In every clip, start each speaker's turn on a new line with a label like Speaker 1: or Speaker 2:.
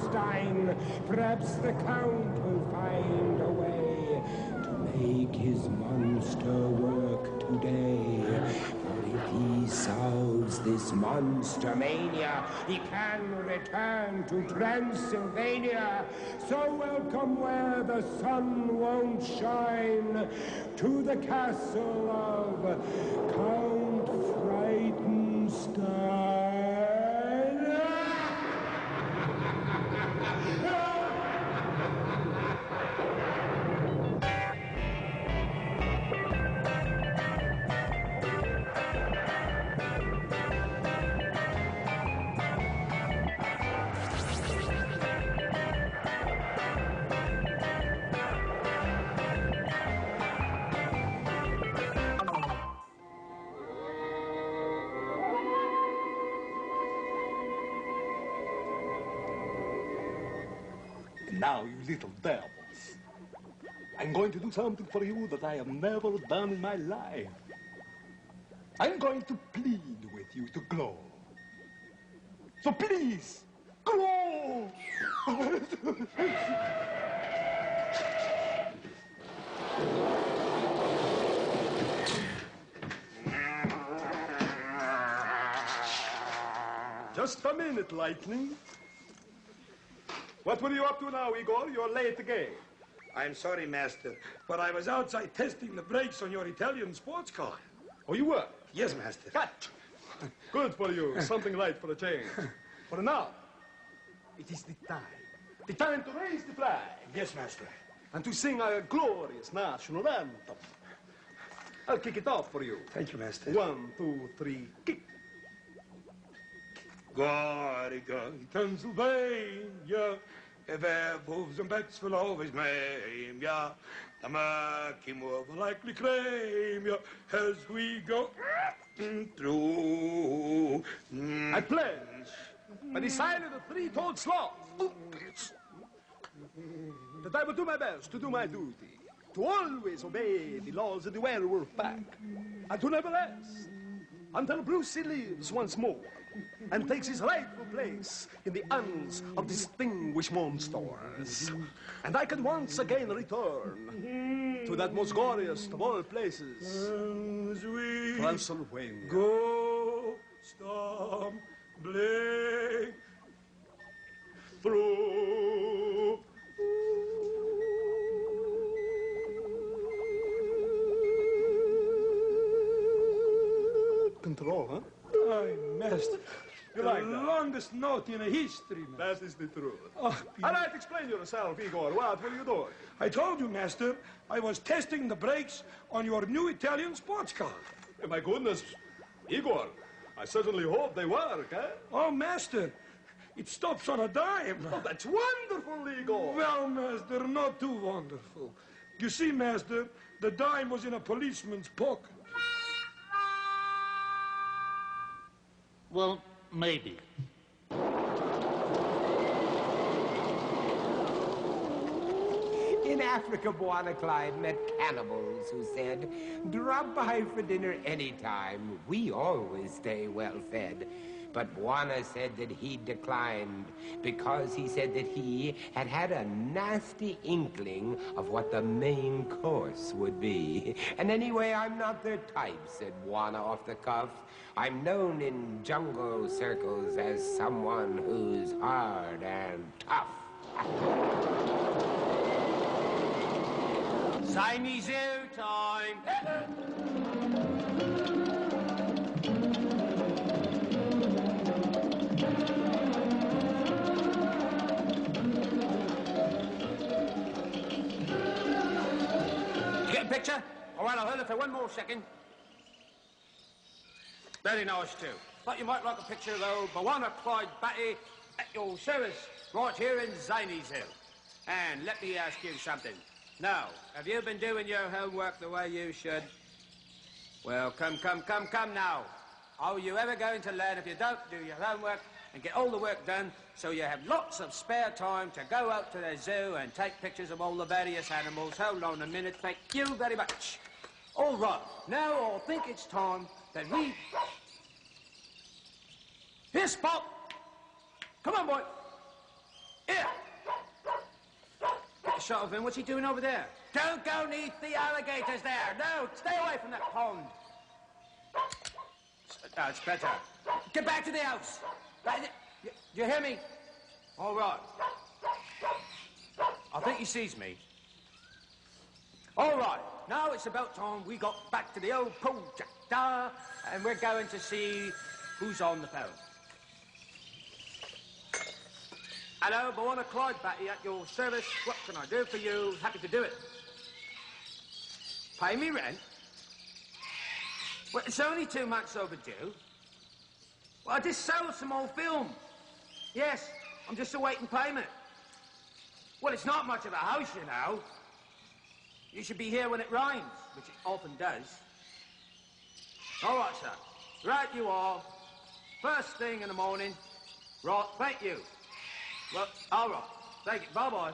Speaker 1: ghtenstein. Perhaps the Count will find a way to make his monster work today. For if he solves this monster mania, he can return to Transylvania. So welcome where the sun won't shine, to the castle of Count Frightenstein.
Speaker 2: Now, you little devils, I'm going to do something for you that I have never done in my life. I'm going to plead with you to glow. So please, glow! Just a minute, Lightning. What were you up to now, Igor? You're late again.
Speaker 3: I'm sorry, Master, but I was outside testing the brakes on your Italian sports car.
Speaker 2: Oh, you were?
Speaker 3: Yes, Master.
Speaker 2: Cut! Good for you. Something light for a change. For now, it is the time. The time to raise the flag.
Speaker 3: Yes, Master.
Speaker 2: And to sing our glorious national anthem. I'll kick it off for you.
Speaker 3: Thank you, Master.
Speaker 2: 1, 2, 3, kick.
Speaker 3: Goriga, Pennsylvania, ever wolves and bats will always maim ya. The murky moor will likely claim ya as we go through.
Speaker 2: I pledge by the sign of the three-toed sloth that I will do my best to do my duty, to always obey the laws of the werewolf pack, and to never rest until Brucey lives once more and takes his rightful place in the annals of distinguished monsters. And I can once again return to that most glorious of all places, Transylvania.
Speaker 3: Go stumbling through.
Speaker 2: Control, huh?
Speaker 3: Aye, Master.
Speaker 2: You
Speaker 3: the
Speaker 2: like that?
Speaker 3: longest note in history, Master.
Speaker 2: That is the truth.
Speaker 3: Oh,
Speaker 2: All right, explain yourself, Igor. What were you doing?
Speaker 3: I told you, Master, I was testing the brakes on your new Italian sports car.
Speaker 2: Oh, my goodness, Igor, I certainly hope they work, eh?
Speaker 3: Oh, Master, it stops on a dime.
Speaker 2: Oh, that's wonderful, Igor.
Speaker 3: Well, Master, not too wonderful. You see, Master, the dime was in a policeman's pocket.
Speaker 4: Well, maybe.
Speaker 1: In Africa, Bwana Clyde met cannibals who said, "Drop by for dinner anytime. We always stay well fed." But Bwana said that he declined because he said that he had had a nasty inkling of what the main course would be. And anyway, I'm not their type, said Bwana off the cuff. I'm known in jungle circles as someone who's hard and tough.
Speaker 5: Zany Zoo time! Get a picture? All right, I'll hold it for one more second. Very nice, too. But you might like a picture of old Bwana Clyde Batty at your service, right here in Zany Zoo. And let me ask you something. Now, have you been doing your homework the way you should? Well, come now. Are you ever going to learn if you don't do your homework and get all the work done so you have lots of spare time to go out to the zoo and take pictures of all the various animals? Hold on a minute. Thank you very much. All right. Now I think it's time that we... Here, Spot. Come on, boy. Here! Get a shot of him. What's he doing over there? Don't go neath the alligators there. No, stay away from that pond. That's better. Get back to the house. Do you hear me? All right. I think he sees me. All right. Now it's about time we got back to the old projector, and we're going to see who's on the phone. Hello, Bwana Clyde Batty at your service. What can I do for you? Happy to do it. Pay me rent? Well, it's only 2 months overdue. Well, I just sold some old film. Yes, I'm just awaiting payment. Well, it's not much of a house, you know. You should be here when it rains, which it often does. All right, sir. Right you are. First thing in the morning. Right, thank you. Well, all right. Thank you. Bye-bye.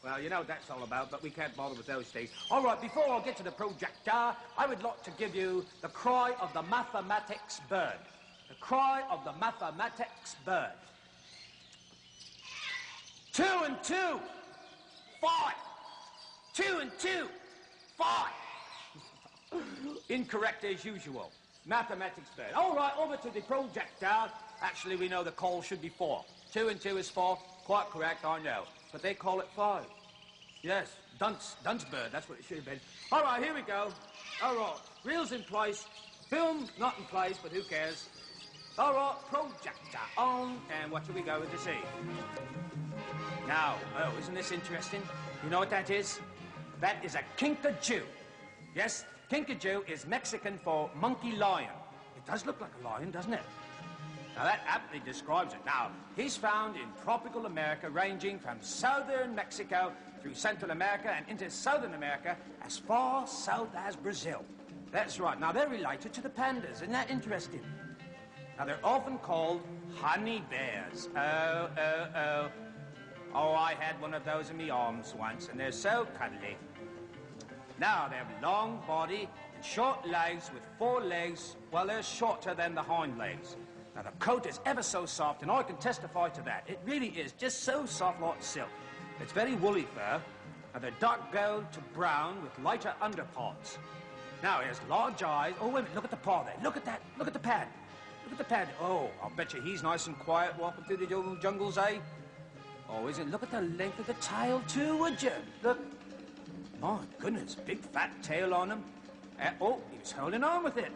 Speaker 5: Well, you know what that's all about, but we can't bother with those things. All right, before I get to the projector, I would like to give you the cry of the mathematics bird. The cry of the mathematics bird. 2 and 2, 5. 2 and 2, 5. Incorrect as usual. Mathematics bird. All right, over to the projector. Actually, we know the call should be 4. 2 and 2 is 4. Quite correct, I know. But they call it 5. Yes, dunce bird, that's what it should have been. All right, here we go. All right, reels in place. Film not in place, but who cares? All right, projector on, and what are we going to see? Now, oh, isn't this interesting? You know what that is? That is a kinkajou. Yes, kinkajou is Mexican for monkey lion. It does look like a lion, doesn't it? Now, that aptly describes it. Now, he's found in tropical America, ranging from southern Mexico through Central America and into Southern America as far south as Brazil. That's right. Now, they're related to the pandas. Isn't that interesting? Now, they're often called honey bears. Oh, I had one of those in my arms once, and they're so cuddly. Now, they have long body and short legs with 4 legs. Well, they're shorter than the hind legs. Now, the coat is ever so soft, and I can testify to that. It really is just so soft like silk. It's very woolly fur, and they're dark gold to brown with lighter underparts. Now, he has large eyes. Oh, wait a minute, look at the paw there. Look at that. Look at the pad. Look at the pad. Oh, I'll bet you he's nice and quiet walking through the jungles, eh? Oh, isn't it? Look at the length of the tail, too, would you? Look. My goodness, big fat tail on him. Oh, he was holding on with it.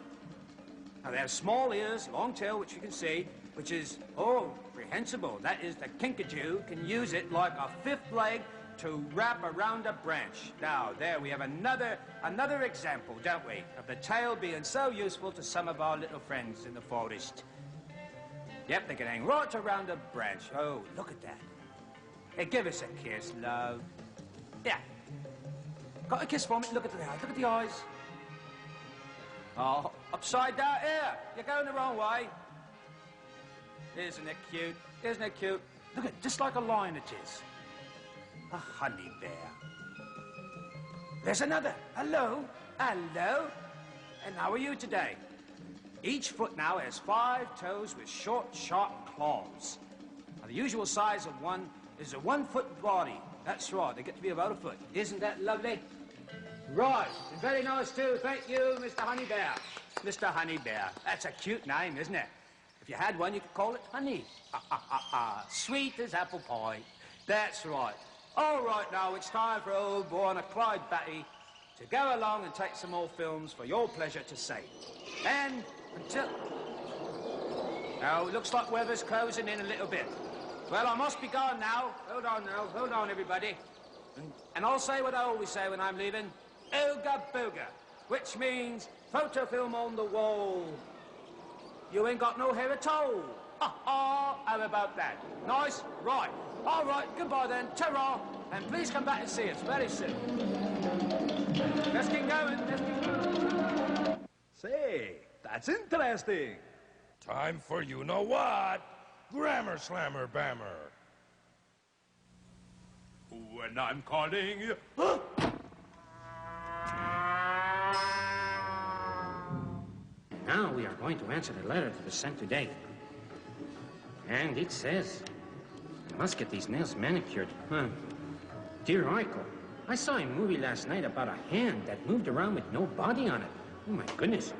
Speaker 5: Now, they have small ears, long tail, which you can see, which is, oh, reprehensible. That is, the kinkajou can use it like a 5th leg to wrap around a branch. Now, there we have another example, don't we, of the tail being so useful to some of our little friends in the forest. Yep, they can hang right around a branch. Oh, look at that. Hey, give us a kiss, love. Yeah. Got a kiss for me? Look at the eyes. Look at the eyes. Oh, upside down here. You're going the wrong way. Isn't it cute? Isn't it cute? Look at it, just like a lion it is. A honey bear. There's another. Hello. Hello. And how are you today? Each foot now has 5 toes with short, sharp claws. Now, the usual size of one is a 1-foot body. That's right. They get to be about a foot. Isn't that lovely? Right, and very nice too. Thank you, Mr. Honey Bear. Mr. Honey Bear. That's a cute name, isn't it? If you had one, you could call it Honey. Sweet as apple pie. That's right. All right, now it's time for old Bwana Clyde Batty to go along and take some more films for your pleasure to see. And until... Oh, it looks like weather's closing in a little bit. Well, I must be gone now. Hold on now. Hold on, everybody. And I'll say what I always say when I'm leaving. Ooga booga, which means photo film on the wall. You ain't got no hair at all. How about that? Nice? Right. All right, goodbye then. Ta-ra. And please come back and see us very soon. Let's get going. Let's get going.
Speaker 2: Say, that's interesting.
Speaker 3: Time for you-know-what. Grammar Slammer Bammer. When I'm calling you...
Speaker 4: Now we are going to answer the letter that was sent today. And it says, I must get these nails manicured. Huh. Dear Uncle, I saw a movie last night about a hand that moved around with no body on it. Oh, my goodness.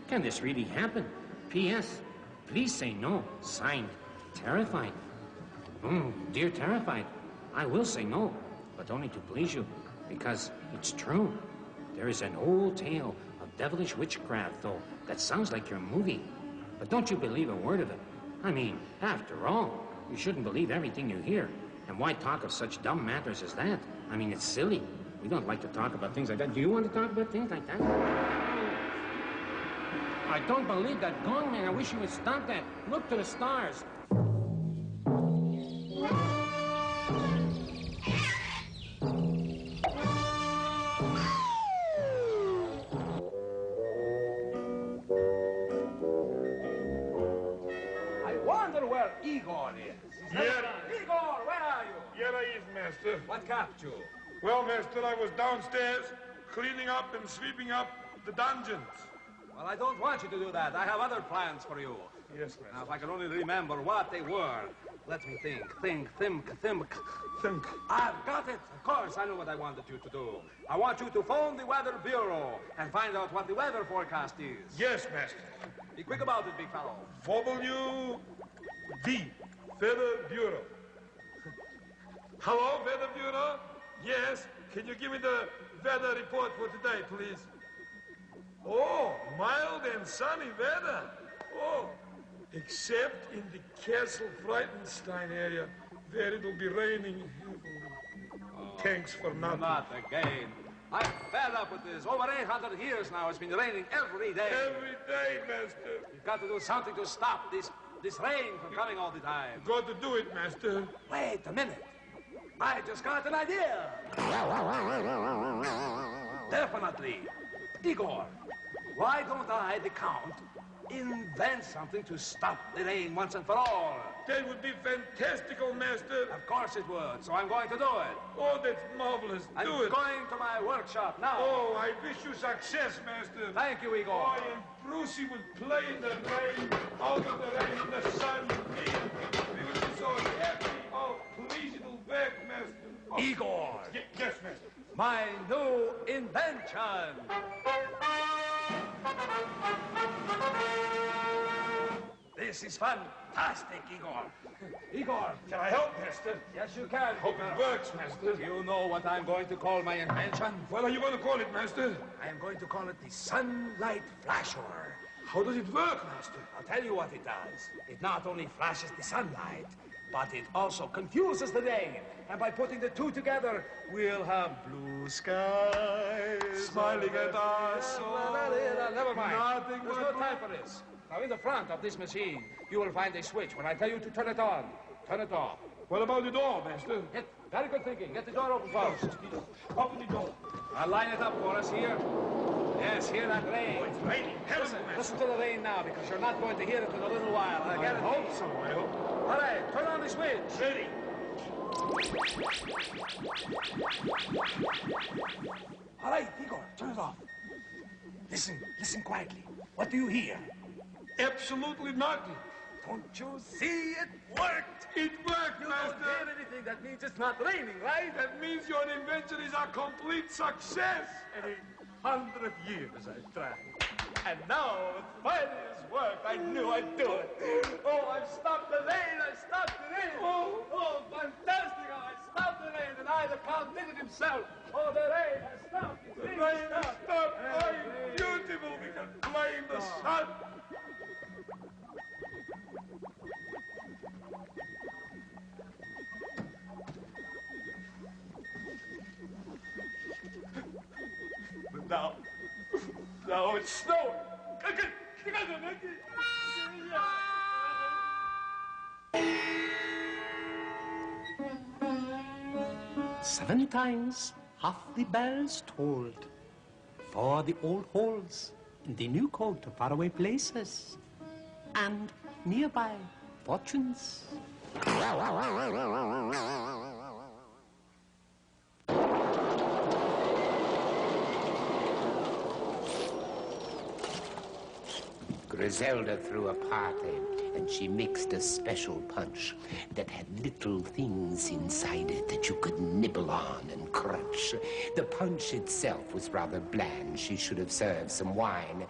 Speaker 4: Can this really happen? P.S. Please say no. Signed, Terrified. Dear Terrified, I will say no, but only to please you, because it's true. There is an old tale of devilish witchcraft, though, that sounds like your movie. But don't you believe a word of it. I mean, after all, you shouldn't believe everything you hear. And why talk of such dumb matters as that? I mean, it's silly. We don't like to talk about things like that. Do you want to talk about things like that? I don't believe that gong, man. I wish you would stop that. Look to the stars.
Speaker 5: I wonder where Igor is.
Speaker 3: Yeah.
Speaker 5: Igor, where are you?
Speaker 3: Here I is, master.
Speaker 5: What kept you?
Speaker 3: Well, master, I was downstairs cleaning up and sweeping up the dungeons.
Speaker 5: Well, I don't want you to do that. I have other plans for you.
Speaker 3: Yes, master.
Speaker 5: Now, if I can only remember what they were. Let me think. Think.
Speaker 3: Think.
Speaker 5: I've got it. Of course, I know what I wanted you to do. I want you to phone the Weather Bureau and find out what the weather forecast is.
Speaker 3: Yes, master.
Speaker 5: Be quick about it, big fellow.
Speaker 3: WV, Weather Bureau. Hello, Weather Bureau? Yes, can you give me the weather report for today, please? Oh, mild and sunny weather. Oh, except in the Castle Ghtenstein area, where it will be raining heavily. Thanks for nothing.
Speaker 5: Not again. I'm fed up with this. Over 800 years now, it's been raining every day.
Speaker 3: Every day, master.
Speaker 5: You've got to do something to stop this rain from coming all the time.
Speaker 3: Got to do it, master.
Speaker 5: Wait a minute. I just got an idea. Definitely. Igor, why don't I, the Count, invent something to stop the rain once and for all?
Speaker 3: That would be fantastical, master.
Speaker 5: Of course it would, so I'm going to do it.
Speaker 3: Oh, that's marvelous.
Speaker 5: I'm
Speaker 3: Do it.
Speaker 5: going to my workshop now.
Speaker 3: Oh, I wish you success, master.
Speaker 5: Thank you, Igor.
Speaker 3: Oh, and Brucey would play in the rain, out of the rain, in the sun, me. We would be so happy. Oh, please, it'll work, master. Oh.
Speaker 5: Igor,
Speaker 3: Yes, master.
Speaker 5: my new invention. This is fantastic, Igor. Igor,
Speaker 3: Can I help, master?
Speaker 5: yes, you can.
Speaker 3: Hope it works, master.
Speaker 5: Do you know what I'm going to call my invention?
Speaker 3: What are you going to call it, master?
Speaker 5: I am going to call it the sunlight flasher.
Speaker 3: How does it work, master?
Speaker 5: I'll tell you what it does. It not only flashes the sunlight, but it also confuses the rain. And by putting the two together, we'll have blue skies.
Speaker 3: Smiling at us. Oh,
Speaker 5: Never mind.
Speaker 3: nothing
Speaker 5: There's
Speaker 3: but
Speaker 5: no time for this. Now, in the front of this machine, you will find a switch. When I tell you to turn it on, turn it off.
Speaker 3: What about the door, master?
Speaker 5: Very good thinking. Get the door open first.
Speaker 3: Open the door.
Speaker 5: I'll line it up for us here. Yes, hear that rain.
Speaker 3: It's raining. Heaven, master.
Speaker 5: Listen to the rain now, because you're not going to hear it in a little while. I
Speaker 3: I
Speaker 5: guarantee.
Speaker 3: hope so, I hope.
Speaker 5: All right, turn on the switch.
Speaker 3: Ready.
Speaker 5: All right, Igor, turn it off. Listen quietly. What do you hear?
Speaker 3: Absolutely nothing.
Speaker 5: Don't you see it worked?
Speaker 3: It worked,
Speaker 5: You don't
Speaker 3: master.
Speaker 5: hear anything. That means it's not raining, right?
Speaker 3: That means your invention is a complete success.
Speaker 5: 100 years I've tried. And now it finally has worked. I knew I'd do it. Oh, I've stopped the rain. I stopped the rain. Oh, fantastic. Oh, I stopped the rain. And I, the Count, did it himself. Oh, the rain has stopped.
Speaker 3: The rain has stopped. Oh, beautiful. We can play in the sun.
Speaker 5: But now it's snowing. 7 times half the bells tolled for the old halls in the new coat to faraway places and nearby fortunes.
Speaker 1: Griselda threw a party, and she mixed a special punch that had little things inside it that you could nibble on and crunch. The punch itself was rather bland. She should have served some wine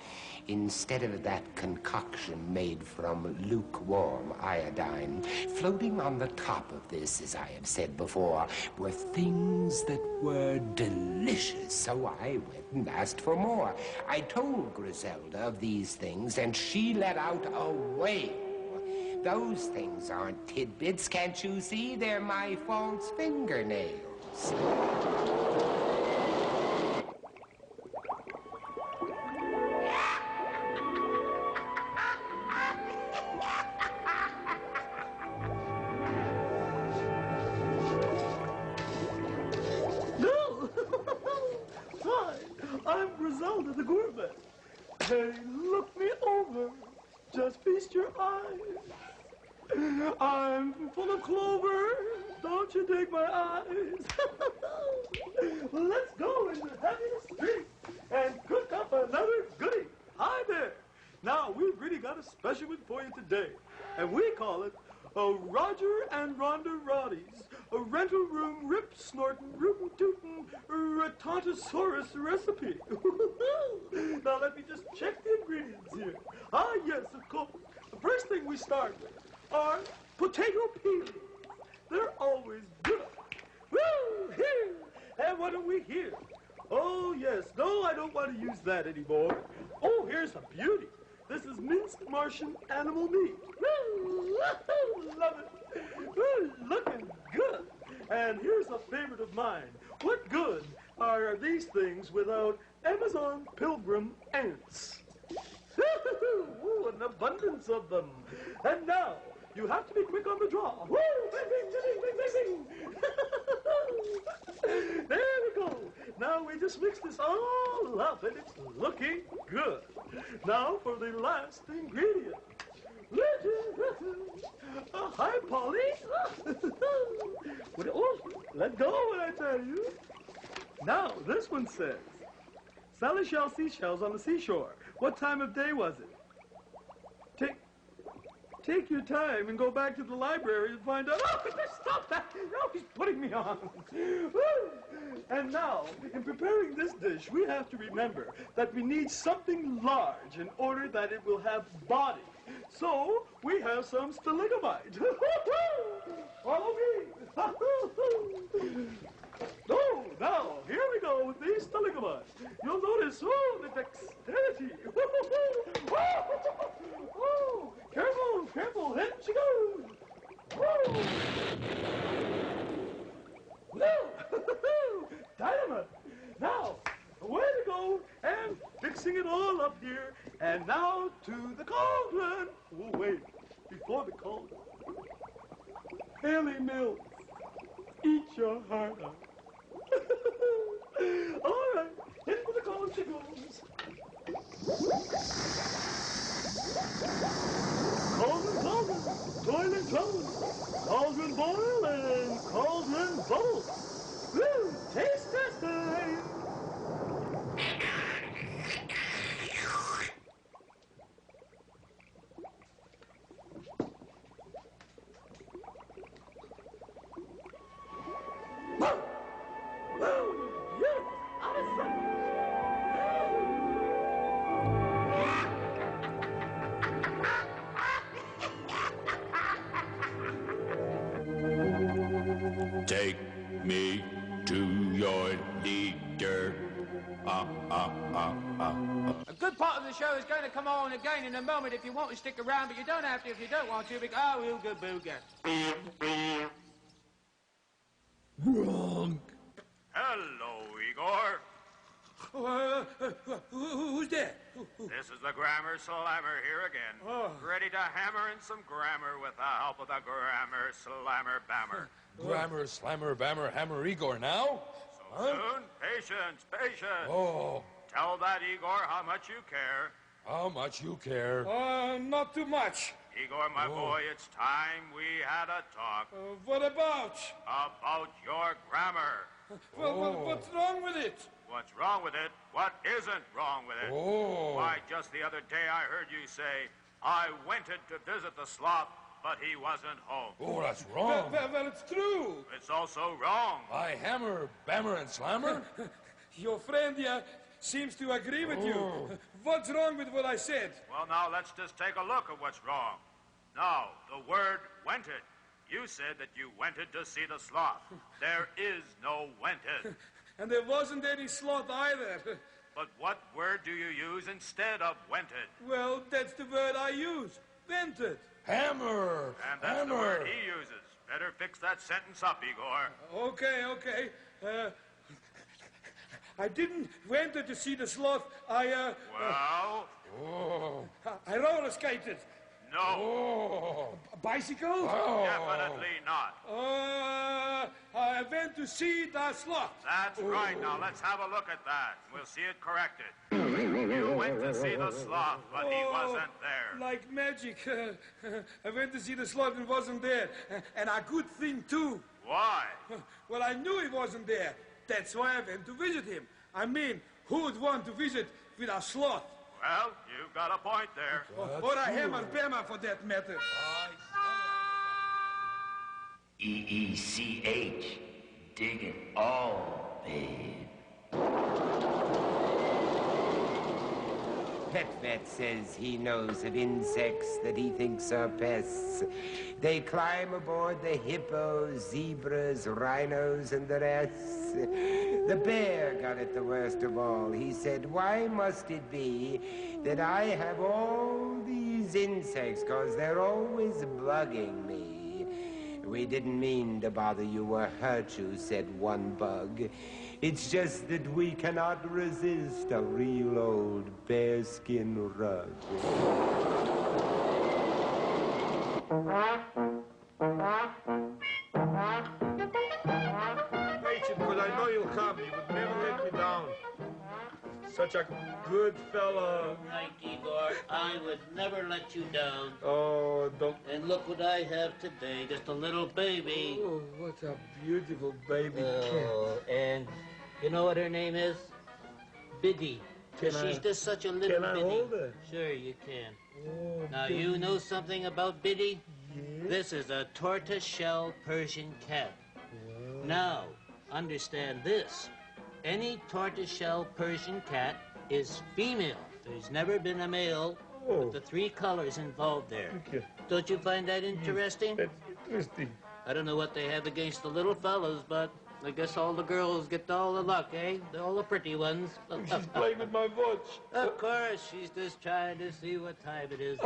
Speaker 1: instead of that concoction made from lukewarm iodine. Floating on the top of this, as I have said before, were things that were delicious. So I went and asked for more. I told Griselda of these things, and she let out a wail. Those things aren't tidbits, can't you see? They're my false fingernails.
Speaker 2: I'm Griselda the Gourmet. Hey, look me over. Just feast your eyes. I'm full of clover. Don't you dig my eyes? Let's go into Happiness Street and cook up another goodie. Hi there. Now, we've really got a special one for you today. And we call it a Roger and Rhonda Roddy's, a rental room rip snorting, rootin' tootin' Ratontosaurus recipe. Now let me just check the ingredients here. Ah, yes, of course. The first thing we start with are potato peelings. They're always good. Woo! Here! And what do we hear? Oh, yes. No, I don't want to use that anymore. Oh, here's a beauty. This is minced Martian animal meat. Woo! Love it. Woo! Looking good. And here's a favorite of mine. What good are these things without Amazon pilgrim ants? Ooh, an abundance of them. And now, you have to be quick on the draw. Woo! Bing, bing, bing, bing, bing. There we go. Now we just mix this all up, and it's looking good. Now for the last ingredient. Hi, Polly. Let go when I tell you. Now, this one says, Sally shell seashells on the seashore. What time of day was it? Take your time and go back to the library and find out. Oh, stop that! No, he's putting me on. And now, in preparing this dish, we have to remember that we need something large in order that it will have body. So, we have some stalagmite. Follow me. Oh, now, here we go with these stalagmites. You'll notice, the dexterity. Oh, careful, careful, in she goes. Woo! No! Dynamite! Now, away to go, and fixing it all up here, and now to the cauldron. Oh, wait, before the cauldron. Haley Mills, eat your heart out. All right, into the cauldron she goes. Cauldron, cauldron, toilet cauldron, cauldron boil and cauldron bubble. Woo, taste time.
Speaker 6: Take me to your leader.
Speaker 5: A good part of the show is going to come on again in a moment if you want to stick around, but you don't have to if you don't want to, because, oh, ooga booga.
Speaker 2: Wrong.
Speaker 7: Hello, Igor.
Speaker 3: Who's that?
Speaker 7: This is the Grammar Slammer here again.
Speaker 3: Oh.
Speaker 7: Ready to hammer in some grammar with the help of the Grammar Slammer Bammer.
Speaker 3: Grammar, slammer, bammer, hammer, Igor now?
Speaker 7: So soon? Patience, patience.
Speaker 3: Oh,
Speaker 7: Tell that Igor how much you care.
Speaker 3: how much you care.
Speaker 8: Not too much.
Speaker 7: Igor, my boy, it's time we had a talk
Speaker 8: What about?
Speaker 7: about your grammar.
Speaker 8: What's wrong with it?
Speaker 7: What's wrong with it? What isn't wrong with it?
Speaker 3: Oh.
Speaker 7: Why, just the other day I heard you say, I wanted to visit the sloth, but he wasn't home.
Speaker 8: Oh, that's wrong. Well, it's true.
Speaker 7: It's also wrong.
Speaker 8: I hammer, bammer, and slammer? Your friend here seems to agree with you. What's wrong with what I said?
Speaker 7: Well, now, let's just take a look at what's wrong. Now, the word wented. You said that you wanted to see the sloth. There is no wented.
Speaker 8: And there wasn't any sloth either.
Speaker 7: But what word do you use instead of wented?
Speaker 8: Well, that's the word I use. Vented.
Speaker 3: Hammer!
Speaker 7: And that's the word he uses. Better fix that sentence up, Igor.
Speaker 8: Okay. I didn't went to see the sloth.
Speaker 7: Well?
Speaker 8: I roller skated.
Speaker 7: No.
Speaker 8: A bicycle?
Speaker 7: Definitely not.
Speaker 8: I went to see the sloth.
Speaker 7: That's right. Now, let's have a look at that. We'll see it corrected. You went to see the sloth, but he wasn't there.
Speaker 8: Like magic. I went to see the sloth and wasn't there. And a good thing, too.
Speaker 7: Why?
Speaker 8: Well, I knew he wasn't there. That's why I went to visit him. I mean, who would want to visit with a sloth?
Speaker 7: Well, you've got a point there.
Speaker 8: Or a hammer bammer, for that matter.
Speaker 6: EECH. Dig it all, babe.
Speaker 1: Pet Vet says he knows of insects that he thinks are pests. They climb aboard the hippos, zebras, rhinos, and the rest. The bear got it the worst of all. He said, why must it be that I have all these insects, 'cause they're always bugging me? We didn't mean to bother you or hurt you, said one bug. It's just that we cannot resist a real old bearskin rug.
Speaker 2: Patient, because I know you'll come. You would never let me down. Such a good fella.
Speaker 9: Right, Igor. I would never let you down.
Speaker 2: Oh, don't.
Speaker 9: And look what I have today. Just a little baby.
Speaker 2: Oh, what a beautiful baby
Speaker 9: And you know what her name is? Biddy.
Speaker 2: Can
Speaker 9: She's
Speaker 2: I-
Speaker 9: just such a little
Speaker 2: can I
Speaker 9: Biddy.
Speaker 2: hold her?
Speaker 9: Sure, you can.
Speaker 2: Oh,
Speaker 9: Now,
Speaker 2: baby.
Speaker 9: you know something about Biddy?
Speaker 2: Yes.
Speaker 9: This is a tortoise-shell Persian cat. Now, understand this. Any tortoise-shell Persian cat is female. There's never been a male with the three colors involved there.
Speaker 2: Okay.
Speaker 9: Don't you find that interesting?
Speaker 2: That's interesting.
Speaker 9: I don't know what they have against the little fellas, but I guess all the girls get all the luck, eh? All the pretty ones.
Speaker 2: She's playing with my watch.
Speaker 9: Of course, she's just trying to see what time it is.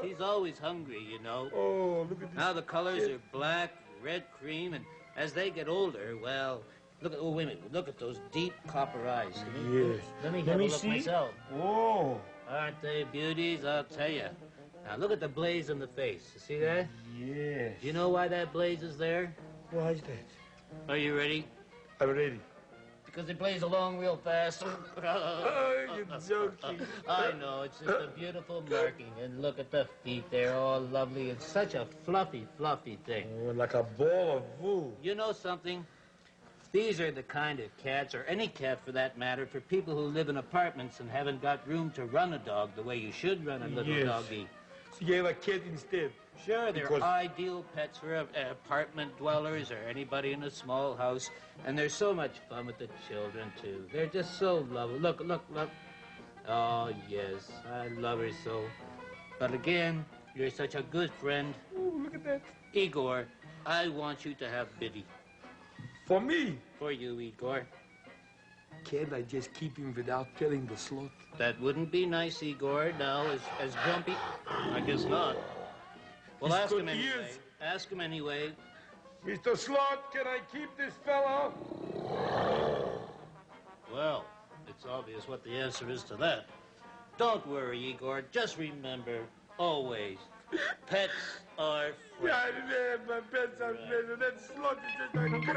Speaker 9: She's always hungry, you know.
Speaker 2: Oh, look at this.
Speaker 9: Now the colors are black, red cream, and as they get older, well, look at, oh, wait a minute, look at those deep copper eyes.
Speaker 2: Yes.
Speaker 9: Let me have a look
Speaker 2: see.
Speaker 9: myself.
Speaker 2: Oh.
Speaker 9: Aren't they beauties? I'll tell you. Now look at the blaze on the face. You see that?
Speaker 2: Yes.
Speaker 9: Do you know why that blaze is there?
Speaker 2: Why is that?
Speaker 9: Are you ready?
Speaker 2: I'm ready.
Speaker 9: Because it plays along real fast.
Speaker 2: Oh, you're joking.
Speaker 9: I know, it's just a beautiful marking. And look at the feet, they're all lovely. It's such a fluffy, fluffy thing.
Speaker 2: Oh, like a ball of wool.
Speaker 9: You know something? These are the kind of cats, or any cat for that matter, for people who live in apartments and haven't got room to run a dog the way you should run a little
Speaker 2: Yes.
Speaker 9: doggy.
Speaker 2: So you have a cat instead.
Speaker 9: Sure, they're
Speaker 2: Because-
Speaker 9: ideal pets for apartment dwellers or anybody in a small house. And they're so much fun with the children, too. They're just so lovely. Look. Oh, yes, I love her so. But again, you're such a good friend.
Speaker 2: Oh, look at that.
Speaker 9: Igor, I want you to have Biddy.
Speaker 2: For me.
Speaker 9: For you, Igor.
Speaker 2: Can't I just keep him without killing the sloth?
Speaker 9: That wouldn't be nice, Igor. Now, as grumpy... I guess not. Well,
Speaker 2: He's
Speaker 9: ask
Speaker 2: got
Speaker 9: him anyway.
Speaker 2: ears.
Speaker 9: Ask him anyway.
Speaker 2: Mr. Sloth, can I keep this fella?
Speaker 9: Well, it's obvious what the answer is to that. Don't worry, Igor. Just remember, always, pets are free.
Speaker 2: Yeah, my pets are pleasant. That sloth is just a grumpy.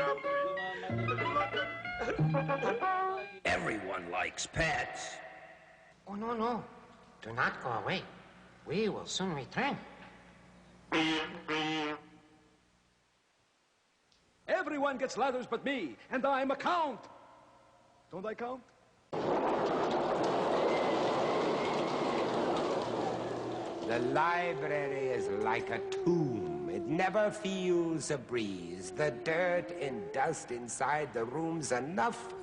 Speaker 6: Everyone likes pets.
Speaker 4: Oh, no. Do not go away. We will soon return.
Speaker 2: Everyone gets ladders but me, and I'm a count. Don't I count?
Speaker 1: The library is like a tomb. It never feels a breeze. The dirt and dust inside the room's enough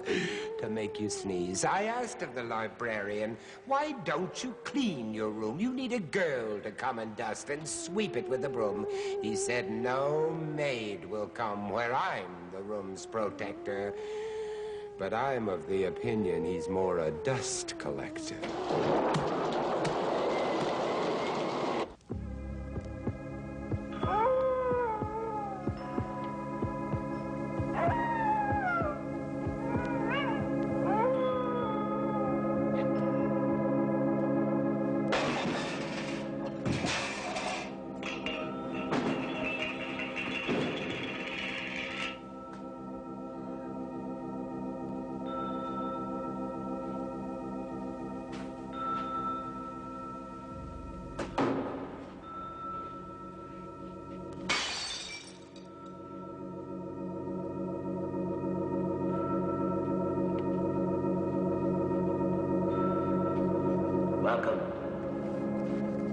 Speaker 1: to make you sneeze. I asked of the librarian, why don't you clean your room? You need a girl to come and dust and sweep it with a broom. He said no maid will come where I'm the room's protector. But I'm of the opinion he's more a dust collector.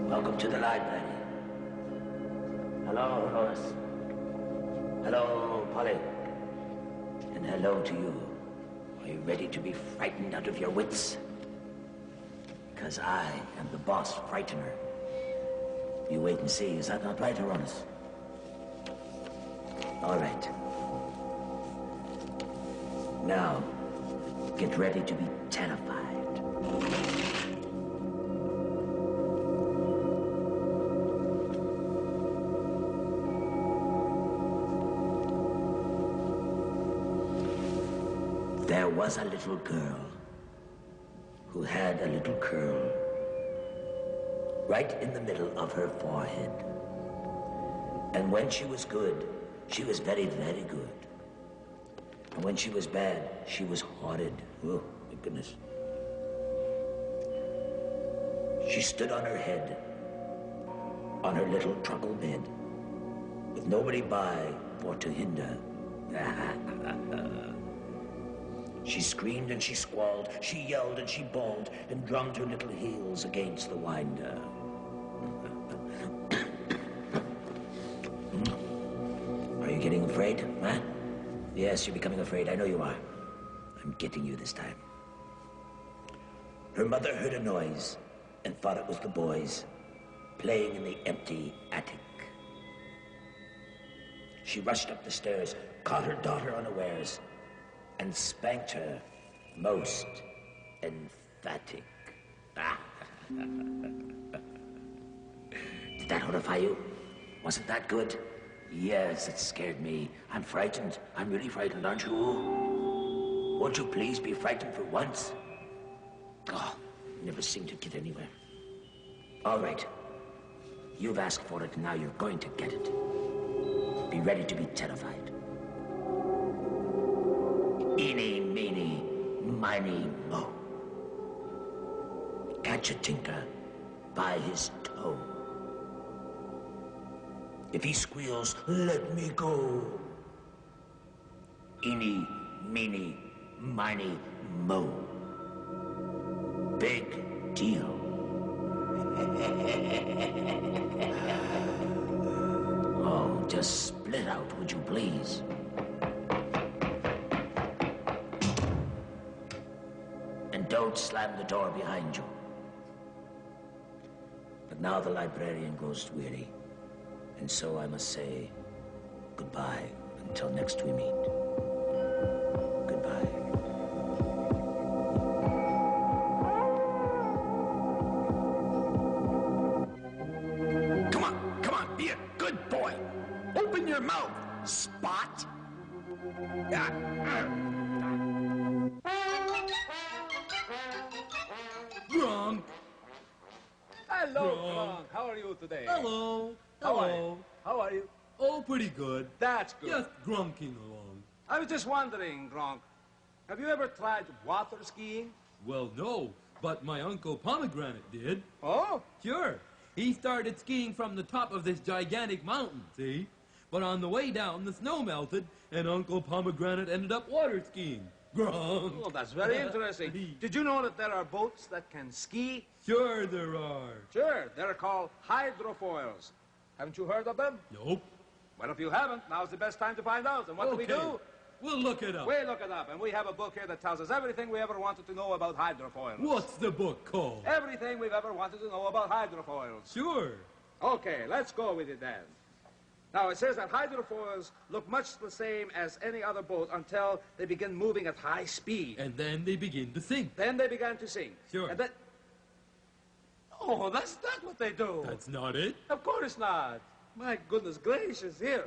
Speaker 6: Welcome to the library. Hello, Horace. Hello, Polly. And hello to you. Are you ready to be frightened out of your wits? Because I am the boss frightener. You wait and see. Is that not right, Horace? All right. Now, get ready to be terrified. There was a little girl who had a little curl right in the middle of her forehead. And when she was good, she was very, very good. And when she was bad, she was horrid. Oh, my goodness. She stood on her head, on her little truckle bed, with nobody by for to hinder. She screamed and she squalled, she yelled and she bawled, and drummed her little heels against the winder. Are you getting afraid, huh? Yes, you're becoming afraid. I know you are. I'm getting you this time. Her mother heard a noise and thought it was the boys playing in the empty attic. She rushed up the stairs, caught her daughter unawares, and spanked her most emphatic. Did that horrify you? Wasn't that good? Yes, it scared me. I'm frightened. I'm really frightened, aren't you? Won't you please be frightened for once? Oh, never seem to get anywhere. All right. You've asked for it, and now you're going to get it. Be ready to be terrified. Eeny, meeny, miny, mo. Catch a tinker by his toe. If he squeals, let me go. Eeny, meeny, miny, mo. Big deal. Oh, just split out, would you please? And don't slam the door behind you. But now the librarian grows weary, and so I must say goodbye until next we meet. Goodbye. Come on, be a good boy. Open your mouth, Spot.
Speaker 10: Gronk.
Speaker 2: Hello, Gronk. How are you today?
Speaker 10: Hello.
Speaker 2: How are
Speaker 10: Hello.
Speaker 2: you? How are you?
Speaker 10: Oh, pretty good.
Speaker 2: That's good.
Speaker 10: Just grunking along.
Speaker 2: I was just wondering, Gronk, have you ever tried water skiing?
Speaker 10: Well, no, but my Uncle Pomegranate did.
Speaker 2: Oh?
Speaker 10: Sure. He started skiing from the top of this gigantic mountain, see? But on the way down, the snow melted, and Uncle Pomegranate ended up water skiing. Gronk.
Speaker 5: Oh, that's very interesting. Did you know that there are boats that can ski?
Speaker 10: Sure there are.
Speaker 5: Sure, they're called hydrofoils. Haven't you heard of them?
Speaker 10: Nope.
Speaker 5: Well, if you haven't, now's the best time to find out. And what do we do?
Speaker 10: We'll look it up.
Speaker 5: We look it up, and we have a book here that tells us everything we ever wanted to know about hydrofoils.
Speaker 10: What's the book called?
Speaker 5: Everything we've ever wanted to know about hydrofoils.
Speaker 10: Sure.
Speaker 5: Okay, let's go with it then. Now, it says that hydrofoils look much the same as any other boat until they begin moving at high speed.
Speaker 10: And then they begin to sink.
Speaker 5: Then they began to sink.
Speaker 10: Sure.
Speaker 5: And then... Oh, that's not what they do.
Speaker 10: That's not it?
Speaker 5: Of course not. My goodness gracious, here.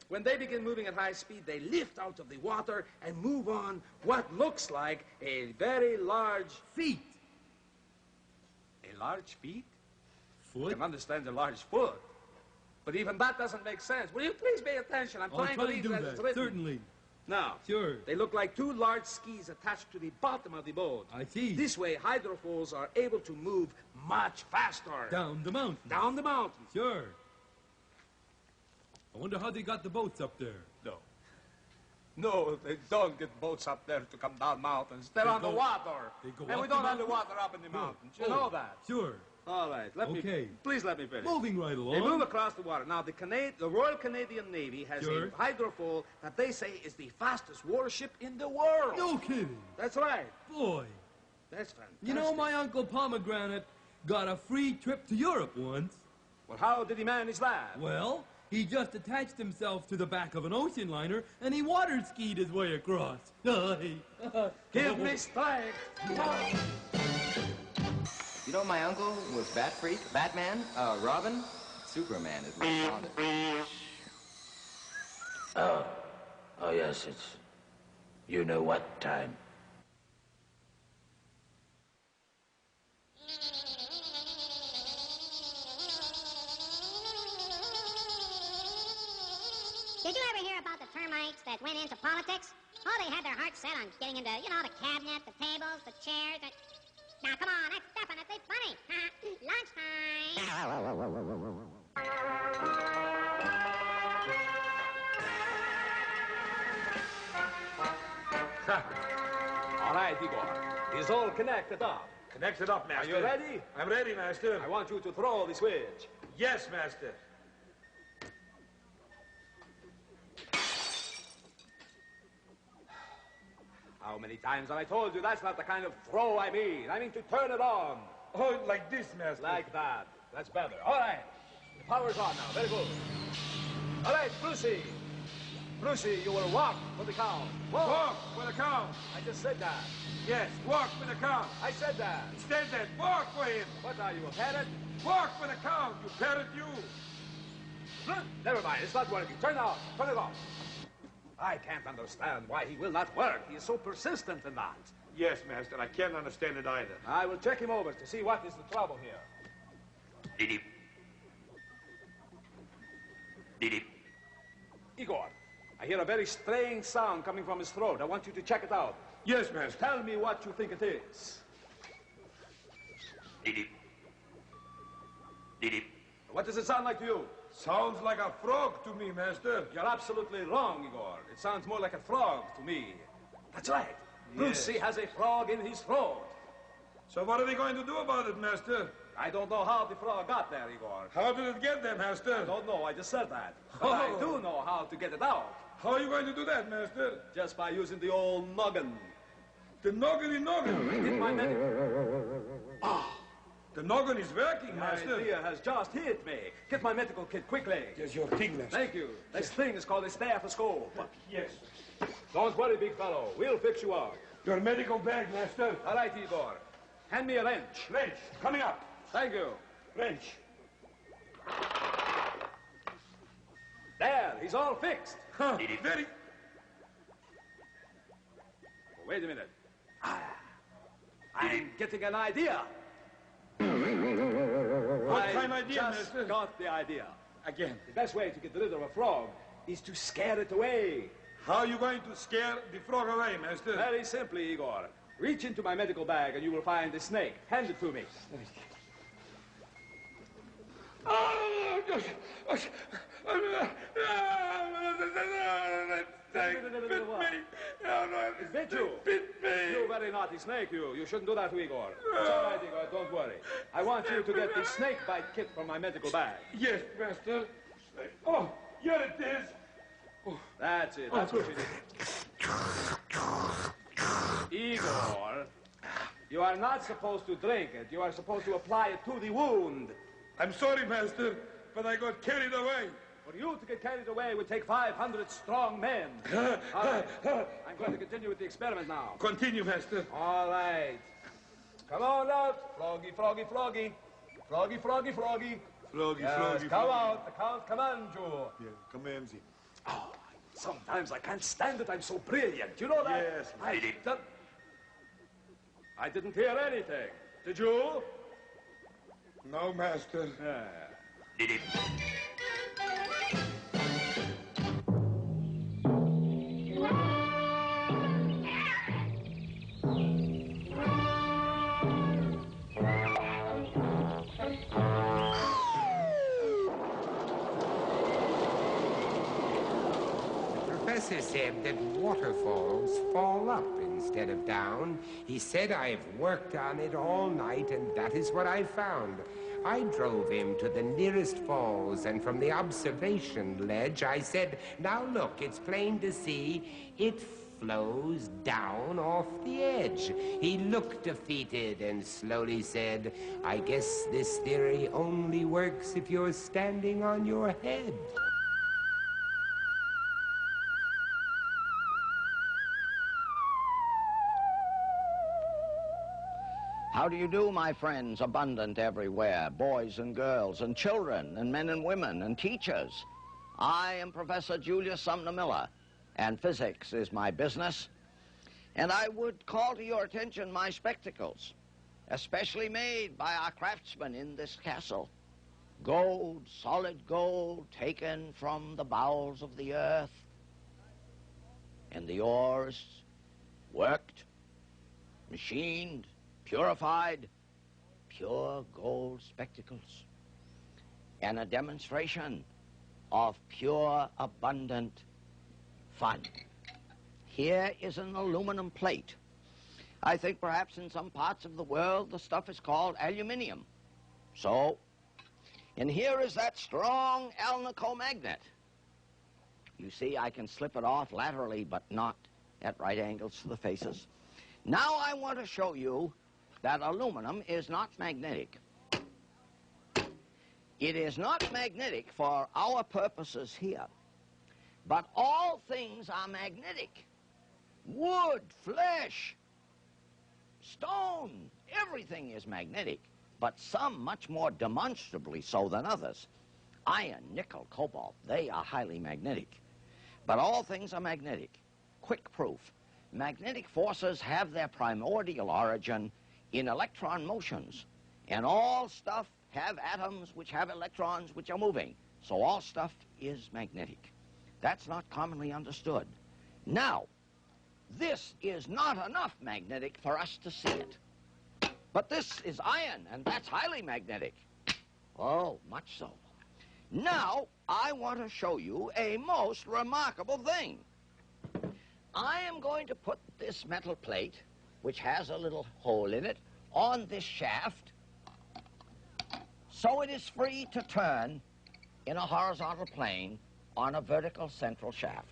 Speaker 5: When they begin moving at high speed, they lift out of the water and move on what looks like a very large
Speaker 10: feet.
Speaker 5: A large feet?
Speaker 10: Foot?
Speaker 5: I can understand a large foot. But even that doesn't make sense. Will you please pay attention? I'm trying to read
Speaker 10: do
Speaker 5: as it's
Speaker 10: that,
Speaker 5: written.
Speaker 10: certainly.
Speaker 5: Now,
Speaker 10: Sure.
Speaker 5: they look like two large skis attached to the bottom of the boat.
Speaker 10: I see.
Speaker 5: This way, hydrofoils are able to move much faster.
Speaker 10: Down the mountain.
Speaker 5: Down the mountain.
Speaker 10: Sure. I wonder how they got the boats up there.
Speaker 5: No. No, they don't get boats up there to come down mountains. They're on the water.
Speaker 10: They go
Speaker 5: and
Speaker 10: up
Speaker 5: we
Speaker 10: the
Speaker 5: don't have the
Speaker 10: mountain?
Speaker 5: water up in the mountains. You
Speaker 10: Oh,
Speaker 5: know that.
Speaker 10: Sure.
Speaker 5: All right. Please let me finish.
Speaker 10: Moving right along.
Speaker 5: They move across the water. Now, the Royal Canadian Navy has
Speaker 10: Sure.
Speaker 5: a hydrofoil that they say is the fastest warship in the world.
Speaker 10: No kidding.
Speaker 5: That's right.
Speaker 10: Boy.
Speaker 5: That's fantastic.
Speaker 10: You know, my Uncle Pomegranate got a free trip to Europe once.
Speaker 5: Well, how did he manage that?
Speaker 10: Well, he just attached himself to the back of an ocean liner, and he water skied his way across.
Speaker 5: Give me strength.
Speaker 11: You know, my uncle was Bat Freak, Batman, Robin, Superman is what he called it.
Speaker 6: Oh, yes, it's you know what time.
Speaker 12: Did you ever hear about the termites that went into politics? Oh, they had their hearts set on getting into, you know, the cabinet, the tables, the chairs. Now, come on, that's definitely funny. Lunchtime.
Speaker 5: All right, Igor. It's all connected up.
Speaker 3: Connected up, master.
Speaker 5: Are you ready?
Speaker 3: I'm ready, master.
Speaker 5: I want you to throw the switch.
Speaker 3: Yes, master.
Speaker 5: How many times have I told you that's not the kind of throw I mean? I mean to turn it on.
Speaker 3: Oh, like this, master.
Speaker 5: Like that. That's better. All right. The power's on now. Very good. All right, Brucey. Brucey, you will walk for the cow.
Speaker 3: Walk for the cow.
Speaker 5: I just said that.
Speaker 3: Yes, walk for the cow.
Speaker 5: I said that.
Speaker 3: Instead that, walk for him.
Speaker 5: What are you, a parrot?
Speaker 3: Walk for the cow, you parrot, you.
Speaker 5: Never mind. It's not working. Turn it off. Turn it off. I can't understand why he will not work. He is so persistent in that.
Speaker 3: Yes, master. I can't understand it either.
Speaker 5: I will check him over to see what is the trouble here.
Speaker 6: Diddy. Diddy.
Speaker 5: Igor, I hear a very strange sound coming from his throat. I want you to check it out.
Speaker 3: Yes, master.
Speaker 5: Tell me what you think it is.
Speaker 6: Diddy. Diddy.
Speaker 5: What does it sound like to you?
Speaker 3: Sounds like a frog to me, master.
Speaker 5: You're absolutely wrong, Igor. It sounds more like a frog to me. That's right. Brucey has a frog in his throat.
Speaker 3: So what are we going to do about it, master?
Speaker 5: I don't know how the frog got there, Igor.
Speaker 3: How did it get there, master?
Speaker 5: I don't know. I just said that. But I do know how to get it out.
Speaker 3: How are you going to do that, master?
Speaker 5: Just by using the old noggin.
Speaker 3: The noggin.
Speaker 5: Hit my medical.
Speaker 3: The noggin is working, master.
Speaker 5: My idea has just hit me. Get my medical kit quickly.
Speaker 3: Yes, your thing, master.
Speaker 5: Thank you. This thing is called a stethoscope.
Speaker 3: Yes.
Speaker 5: Don't worry, big fellow. We'll fix you up.
Speaker 3: Your medical bag, master.
Speaker 5: All right, Igor. Hand me a wrench.
Speaker 3: Wrench, coming up.
Speaker 5: Thank you.
Speaker 3: Wrench.
Speaker 5: There, he's all fixed.
Speaker 3: Huh, very...
Speaker 5: Oh, wait a minute. I'm getting an idea.
Speaker 3: What kind of idea,
Speaker 5: just
Speaker 3: master?
Speaker 5: got the idea.
Speaker 3: Again.
Speaker 5: The best way to get rid of a frog is to scare it away.
Speaker 3: How are you going to scare the frog away, master?
Speaker 5: Very simply, Igor. Reach into my medical bag and you will find the snake. Hand it to me.
Speaker 3: Bit me.
Speaker 2: It bit you?
Speaker 3: Bit me.
Speaker 2: You very naughty snake, you. You shouldn't do that to Igor. It's all right, Igor, don't worry. I want you to get the snake bite kit from my medical bag.
Speaker 3: Yes, master. Oh, here it is.
Speaker 2: That's it. That's what you do. Igor, you are not supposed to drink it. You are supposed to apply it to the wound.
Speaker 3: I'm sorry, master, but I got carried away.
Speaker 2: For you to get carried away would take 500 strong men. All right. I'm going to continue with the experiment now.
Speaker 3: Continue, master.
Speaker 2: All right. Come on out. Froggy, froggy, froggy. Froggy, froggy, froggy.
Speaker 3: Froggy,
Speaker 2: Yes,
Speaker 3: froggy,
Speaker 2: come
Speaker 3: froggy.
Speaker 2: out. The count commands you.
Speaker 3: Yeah, commands you.
Speaker 2: Oh, sometimes I can't stand it. I'm so brilliant. You know that?
Speaker 3: Yes,
Speaker 2: I didn't hear anything. Did you?
Speaker 3: No, master.
Speaker 2: Yeah.
Speaker 1: The professor said that waterfalls fall up instead of down. He said I've worked on it all night, and that is what I found. I drove him to the nearest falls, and from the observation ledge, I said, now look, it's plain to see, it flows down off the edge. He looked defeated and slowly said, I guess this theory only works if you're standing on your head.
Speaker 13: How do you do, my friends, abundant everywhere, boys and girls and children and men and women and teachers? I am Professor Julius Sumner Miller, and physics is my business. And I would call to your attention my spectacles, especially made by our craftsmen in this castle. Gold, solid gold, taken from the bowels of the earth. And the ores worked, machined, purified, pure gold spectacles, and a demonstration of pure, abundant fun. Here is an aluminum plate. I think perhaps in some parts of the world the stuff is called aluminium. So, and here is that strong alnico magnet. You see, I can slip it off laterally, but not at right angles to the faces. Now I want to show you that aluminum is not magnetic. It is not magnetic for our purposes here, but all things are magnetic. Wood, flesh, stone, everything is magnetic, but some much more demonstrably so than others. Iron, nickel, cobalt, they are highly magnetic. But all things are magnetic. Quick proof. Magnetic forces have their primordial origin in electron motions, and all stuff have atoms which have electrons which are moving. So all stuff is magnetic. That's not commonly understood. Now, this is not enough magnetic for us to see it. But this is iron, and that's highly magnetic. Oh, much so. Now, I want to show you a most remarkable thing. I am going to put this metal plate, which has a little hole in it, on this shaft, so it is free to turn in a horizontal plane on a vertical central shaft.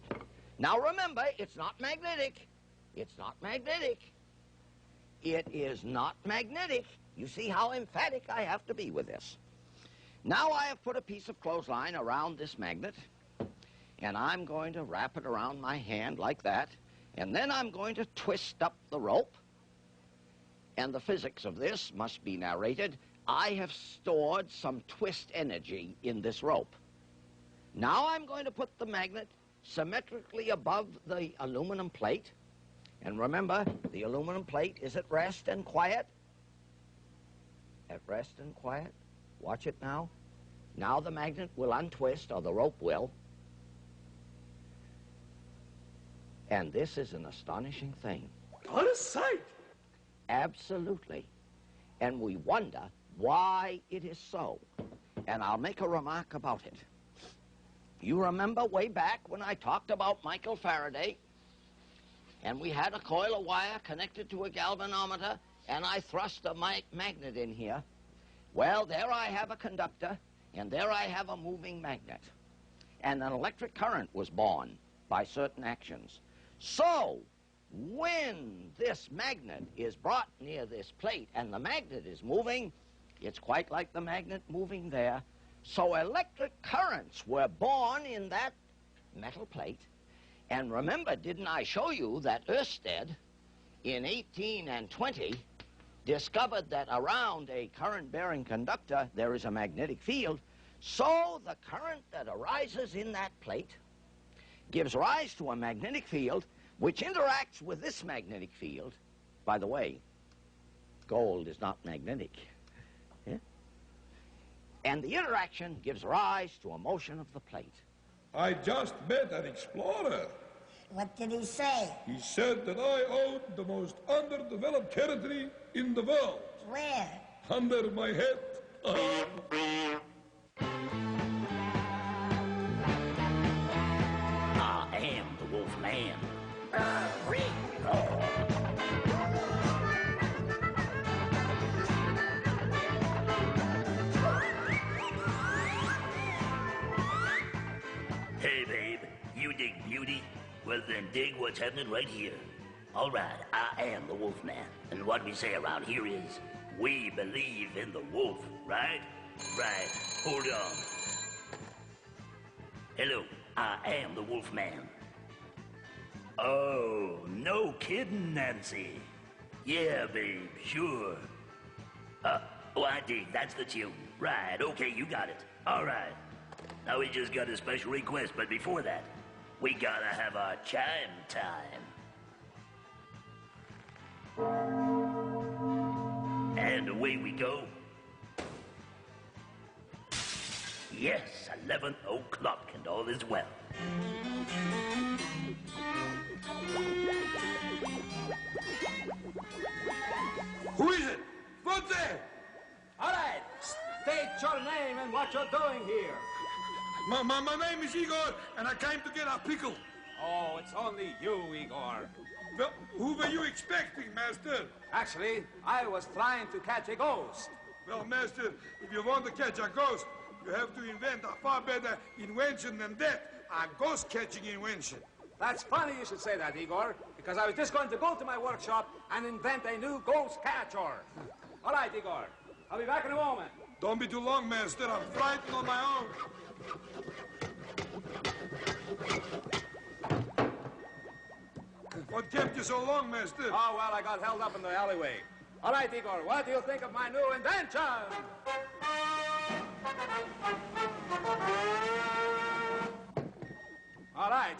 Speaker 13: Now remember, it's not magnetic. It's not magnetic. It is not magnetic. You see how emphatic I have to be with this. Now I have put a piece of clothesline around this magnet, and I'm going to wrap it around my hand like that, and then I'm going to twist up the rope, and the physics of this must be narrated. I have stored some twist energy in this rope. Now I'm going to put the magnet symmetrically above the aluminum plate, and remember, the aluminum plate is at rest and quiet. At rest and quiet. Watch it now. Now the magnet will untwist, or the rope will. And this is an astonishing thing.
Speaker 2: Out of sight!
Speaker 13: Absolutely. And we wonder why it is so. And I'll make a remark about it. You remember way back when I talked about Michael Faraday? And we had a coil of wire connected to a galvanometer, and I thrust a magnet in here. Well, there I have a conductor, and there I have a moving magnet. And an electric current was born by certain actions. So, when this magnet is brought near this plate and the magnet is moving, it's quite like the magnet moving there. So electric currents were born in that metal plate. And remember, didn't I show you that Ørsted in 1820 discovered that around a current-bearing conductor there is a magnetic field? So the current that arises in that plate gives rise to a magnetic field which interacts with this magnetic field. By the way, gold is not magnetic. Yeah? And the interaction gives rise to a motion of the plate.
Speaker 3: I just met an explorer.
Speaker 14: What did he say?
Speaker 3: He said that I owned the most underdeveloped territory in the world.
Speaker 14: Where?
Speaker 3: Under my head.
Speaker 6: I am the Wolf Man. Hey, babe, you dig beauty? Well, then dig what's happening right here. All right, I am the Wolf Man, and what we say around here is, we believe in the wolf, right? Right, hold on. Hello, I am the Wolf Man. Oh, no kidding, Nancy. Yeah, babe, sure. Oh, I dig, that's the tune. Right, okay, you got it. All right. Now we just got a special request, but before that, we gotta have our chime time. And away we go. Yes, 11 o'clock and all is well.
Speaker 3: Who is it? What's there?
Speaker 5: All right, state your name and what you're doing here.
Speaker 3: My name is Igor, and I came to get a pickle.
Speaker 5: Oh, it's only you, Igor.
Speaker 3: Well, who were you expecting, Master?
Speaker 5: Actually, I was trying to catch a ghost.
Speaker 3: Well, Master, if you want to catch a ghost, you have to invent a far better invention than that. A ghost-catching invention.
Speaker 5: That's funny you should say that, Igor, because I was just going to go to my workshop and invent a new ghost catcher. All right, Igor. I'll be back in a moment.
Speaker 3: Don't be too long, Master. I'm frightened on my own. What kept you so long, Master?
Speaker 5: Oh, well, I got held up in the alleyway. All right, Igor, what do you think of my new invention? All right.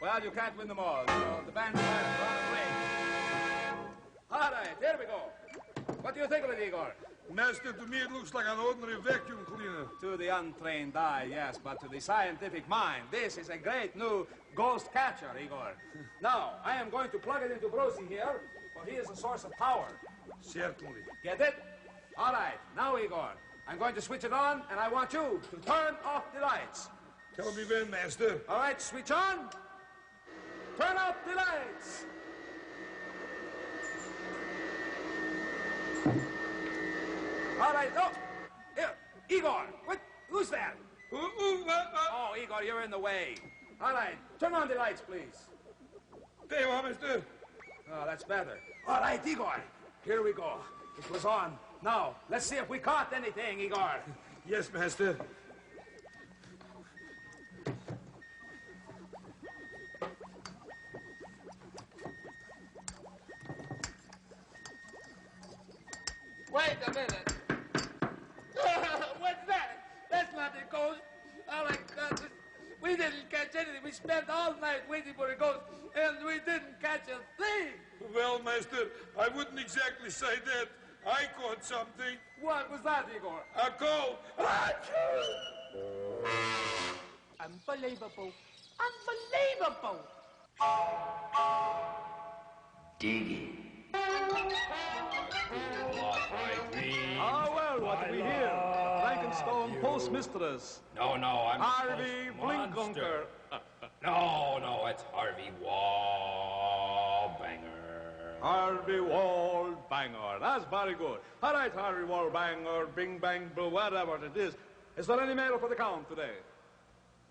Speaker 5: Well, you can't win them all. You know, the band's gone away. All right, here we go. What do you think of it, Igor?
Speaker 3: Master, to me it looks like an ordinary vacuum cleaner.
Speaker 5: To the untrained eye, yes, but to the scientific mind, this is a great new ghost catcher, Igor. Now, I am going to plug it into Brosi here, for he is a source of power.
Speaker 3: Certainly.
Speaker 5: Get it? All right, now, Igor, I'm going to switch it on, and I want you to turn off the lights.
Speaker 3: Tell me when, Master.
Speaker 5: All right, switch on. Turn off the lights. All right, oh, here, Igor, who's that? Oh, Igor, you're in the way. All right, turn on the lights, please.
Speaker 3: There you are, Master.
Speaker 5: Oh, that's better. All right, Igor, here we go. It was on. Now, let's see if we caught anything, Igor.
Speaker 3: Yes, Master.
Speaker 8: Wait a minute. What's that? That's not a ghost. Oh, my God. We didn't catch anything. We spent all night waiting for a ghost, and we didn't catch a thing.
Speaker 3: Well, Master, I wouldn't exactly say that. I caught something.
Speaker 5: What was that, Igor?
Speaker 3: A coal.
Speaker 8: Unbelievable. Unbelievable.
Speaker 6: Dig it.
Speaker 8: What I
Speaker 2: Stone postmistress.
Speaker 15: No, I'm
Speaker 2: Harvey
Speaker 15: Post Monster.
Speaker 2: Blinkunker.
Speaker 15: No, it's Harvey Wallbanger.
Speaker 2: Harvey Wallbanger. That's very good. All right, Harvey Wallbanger, Bing Bang Blue, whatever it is. Is there any mail for the count today?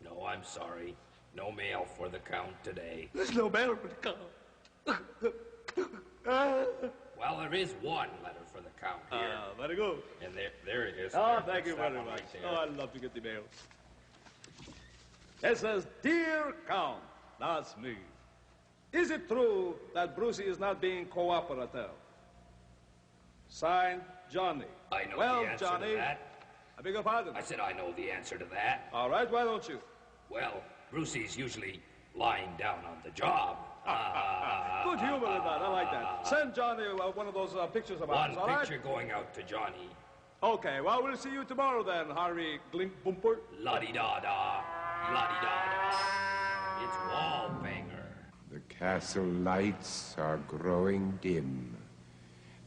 Speaker 15: No, I'm sorry. No mail for the count today.
Speaker 2: There's no mail for the count.
Speaker 15: Well, there is one letter for the count here.
Speaker 2: Very good.
Speaker 15: And there it is.
Speaker 2: Oh,
Speaker 15: There.
Speaker 2: thank you
Speaker 15: That's that
Speaker 2: very
Speaker 15: one
Speaker 2: much.
Speaker 15: right there.
Speaker 2: Oh, I love to get the mail. It says, Dear Count, that's me. Is it true that Brucey is not being cooperative? Signed, Johnny.
Speaker 15: I know
Speaker 2: well,
Speaker 15: the answer
Speaker 2: Johnny,
Speaker 15: to that.
Speaker 2: I beg your pardon?
Speaker 15: I said I know the answer to that.
Speaker 2: All right, why don't you?
Speaker 15: Well, Brucey's usually lying down on the job.
Speaker 2: Good humor in that. I like that. Send Johnny one of those pictures of ours, all
Speaker 15: One
Speaker 2: right?
Speaker 15: picture going out to Johnny.
Speaker 2: Okay, well, we'll see you tomorrow then, Harvey Glink Bumper.
Speaker 15: La-di-da-da. La-di-da-da. It's Wallbanger.
Speaker 1: The castle lights are growing dim.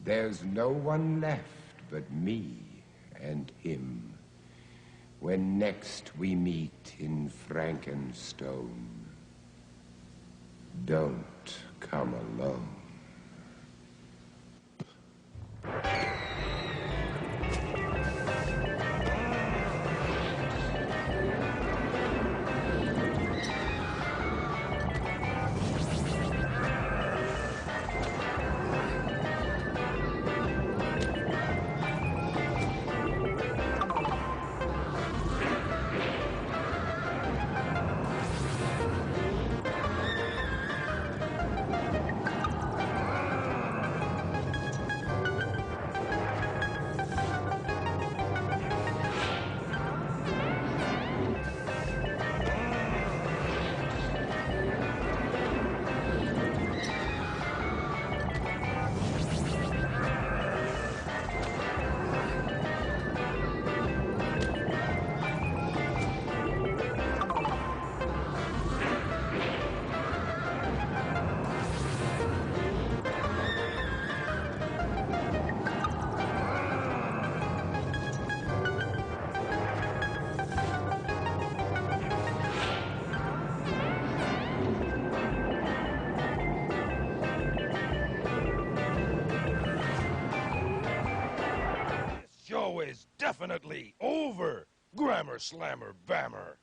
Speaker 1: There's no one left but me and him. When next we meet in Frankenstone, don't come alone.
Speaker 16: Show is definitely over, Grammar Slammer Bammer.